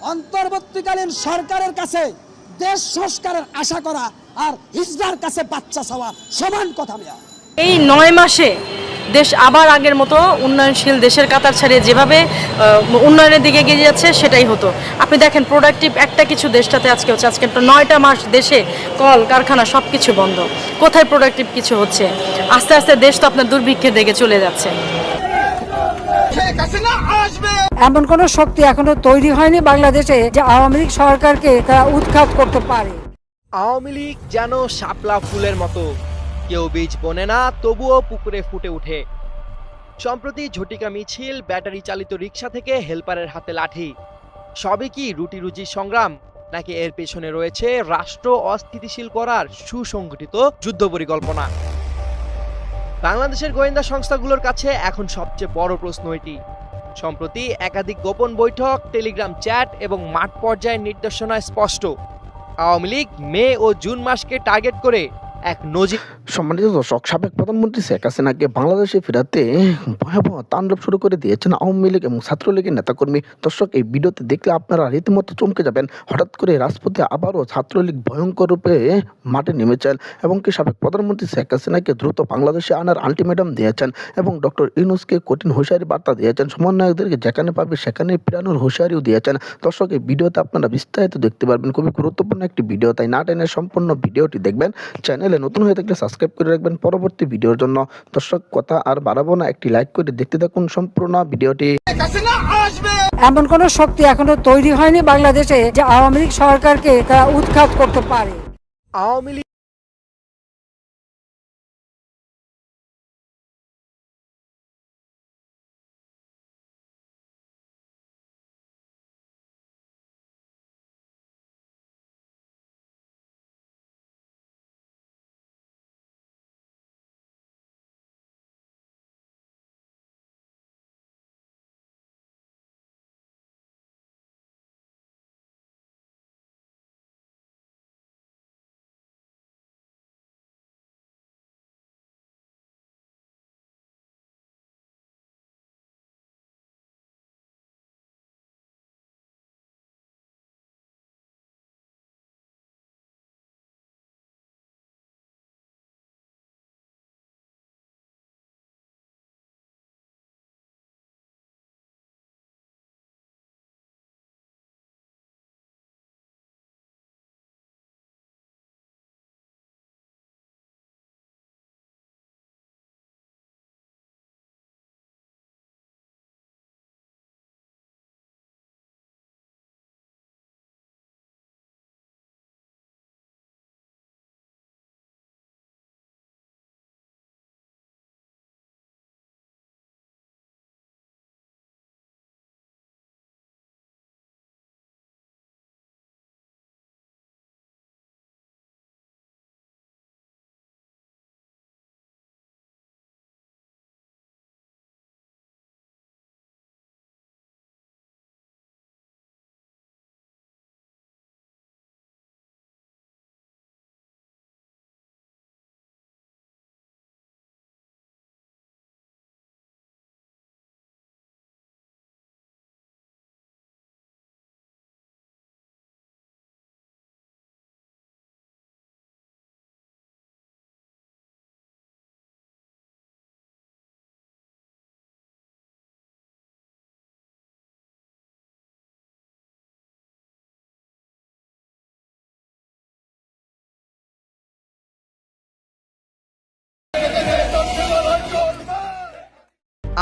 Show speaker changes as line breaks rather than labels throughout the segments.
অন্তর্বর্তীকালীন সরকারের কাছে দেশ সংস্কারের আশা করা আর হিজড়ার কাছে বাচ্চা চাওয়া সমান কথা।
এই 9 মাসে দেশ আবার আগের মতো উন্নয়নশীল দেশের কাতার ছাড়িয়ে যেভাবে উন্নয়নের দিকে এগিয়ে যাচ্ছে সেটাই হতো। আপনি দেখেন প্রোডাক্টিভ একটা কিছু দেশটাতে আজকে হচ্ছে, আজকে 9টা মাস দেশে কল কারখানা সব কিছু বন্ধ। কোথায় প্রোডাক্টিভ কিছু হচ্ছে? আস্তে আস্তে দেশ তো আপনার দুর্ভিক্ষের দিকে চলে যাচ্ছে।
এমন কোন শক্তি এখনো তৈরি হয়নি বাংলাদেশে যে আওয়ামী লীগ সরকারকে তারা উৎখাত করতে পারে।
আওয়ামী লীগ যেন শাপলা ফুলের মতো, কেউ বীজ বোনে না তবুও পুকুরে ফুটে ওঠে। সম্প্রতি ঝটিকা মিছিল, ব্যাটারি চালিত রিকশা থেকে হেলপারের হাতে লাঠি, সবই কি রুটি রুজির সংগ্রাম, নাকি এর পেছনে রয়েছে রাষ্ট্র অস্থিতিশীল করার সুসংগঠিত যুদ্ধ পরিকল্পনা? বাংলাদেশের গোয়েন্দা সংস্থাগুলোর কাছে এখন সবচেয়ে বড় প্রশ্ন এটি। সম্প্রতি একাধিক গোপন বৈঠক, টেলিগ্রাম চ্যাট এবং মাঠ পর্যায়ের নির্দেশনায় স্পষ্ট, আওয়ামী লীগ মে ও জুন মাসকে টার্গেট করে এক নজির।
সম্মানিত দর্শক, সাবেক প্রধানমন্ত্রী শেখ হাসিনাকে বাংলাদেশে ফেরাতে ভয়াবহ তাণ্ডব শুরু করে দিয়েছেন আওয়ামী লীগ এবং ছাত্রলীগের নেতাকর্মী। দর্শক, এই ভিডিওতে দেখলে আপনারা রীতিমতো চমকে যাবেন। হঠাৎ করে রাজপথে আবারও ছাত্রলীগ ভয়ঙ্কর রূপে মাঠে নেমেছেন এবং কি সাবেক প্রধানমন্ত্রী শেখ হাসিনাকে দ্রুত বাংলাদেশে আনার আলটিমেটাম দিয়েছেন এবং ডক্টর ইউনূসকে কঠিন হুঁশিয়ারি বার্তা দিয়েছেন। সমন্বয়কদেরকে যেখানে পাবে সেখানে ফেরানোর হুঁশিয়ারিও দিয়েছেন। দর্শক, এই ভিডিওতে আপনারা বিস্তারিত দেখতে পারবেন। খুবই গুরুত্বপূর্ণ একটি ভিডিও, তাই না টেনে সম্পূর্ণ ভিডিওটি দেখবেন। চ্যানেলে নতুন হয়ে থাকলে সাবস্ক্রাইব করে রাখবেন পরবর্তী ভিডিওর জন্য। দর্শক, কথা আর বাড়াবো না, একটি লাইক করে দেখতে থাকুন সম্পূর্ণ ভিডিওটি।
এমন কোন শক্তি এখনো তৈরি হয়নি বাংলাদেশে যে আওয়ামী লীগ সরকারকে তারা উৎখাত করতে পারে।
আওয়ামী লীগ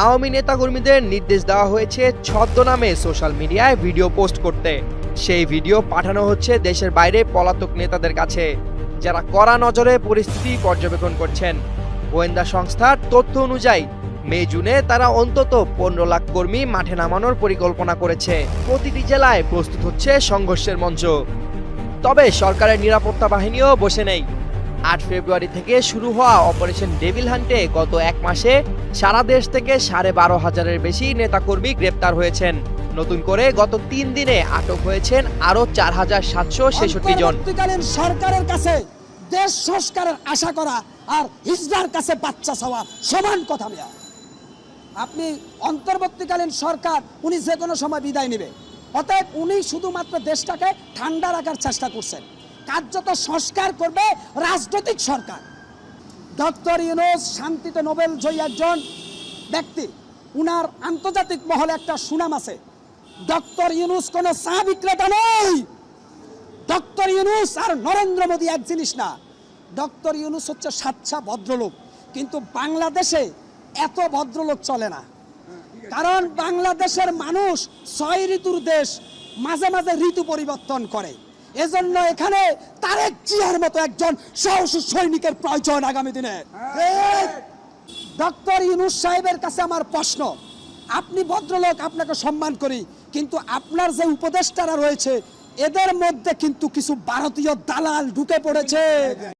আওয়ামী নেতাকর্মীদের নির্দেশ দেওয়া হয়েছে ছদ্মনামে সোশ্যাল মিডিয়ায় ভিডিও পোস্ট করতে। সেই ভিডিও পাঠানো হচ্ছে দেশের বাইরে পলাতক নেতাদের কাছে, যারা কড়া নজরে পরিস্থিতি পর্যবেক্ষণ করছেন। গোয়েন্দা সংস্থার তথ্য অনুযায়ী মে জুনে তারা অন্তত 15 লাখ কর্মী মাঠে নামানোর পরিকল্পনা করেছে। প্রতিটি জেলায় প্রস্তুত হচ্ছে সংঘর্ষের মঞ্চ। তবে সরকারের নিরাপত্তা বাহিনীও বসে নেই। 8 ফেব্রুয়ারি থেকে শুরু হওয়া অপারেশন ডেভিল হান্টে গত এক মাসে সারা দেশ থেকে 12,500-এর বেশি নেতাকর্মী গ্রেপ্তার হয়েছেন। নতুন করে গত 3 দিনে আটক হয়েছেন আরো 4,766 জন।
অন্তর্বর্তীকালীন সরকারের কাছে দেশ সংস্কারের আশা করা আর হিজড়ার কাছে বাচ্চা চাওয়া সমান কথা। আপনি অন্তর্বর্তীকালীন সরকার, উনি যে কোনো সময় বিদায় নেবে, অতএব উনি শুধুমাত্র দেশটাকে ঠান্ডা রাখার চেষ্টা করছেন। কার্যত সংস্কার করবে রাজনৈতিক সরকার। ডক্টর ইউনূস শান্তিতে নোবেল জয়ী একজন ব্যক্তি, উনার আন্তর্জাতিক মহলে একটা সুনাম আছে। ডক্টর ইউনূস কোনো চা বিক্রেতা নয়। ডক্টর ইউনূস আর নরেন্দ্র মোদী এক জিনিস না। ডক্টর ইউনূস হচ্ছে সাচ্চা ভদ্রলোক, কিন্তু বাংলাদেশে এত ভদ্রলোক চলে না। কারণ বাংলাদেশের মানুষ 6 ঋতুর দেশ, মাঝে মাঝে ঋতু পরিবর্তন করে। এজন্য এখানে তারেক জিয়ার মতো একজন সাহসী সৈনিকের প্রয়োজন আগামী দিনে। ডক্টর ইউনূস সাহেবের কাছে আমার প্রশ্ন, আপনি ভদ্রলোক, আপনাকে সম্মান করি, কিন্তু আপনার যে উপদেষ্টারা রয়েছে এদের মধ্যে কিন্তু কিছু ভারতীয় দালাল ঢুকে পড়েছে।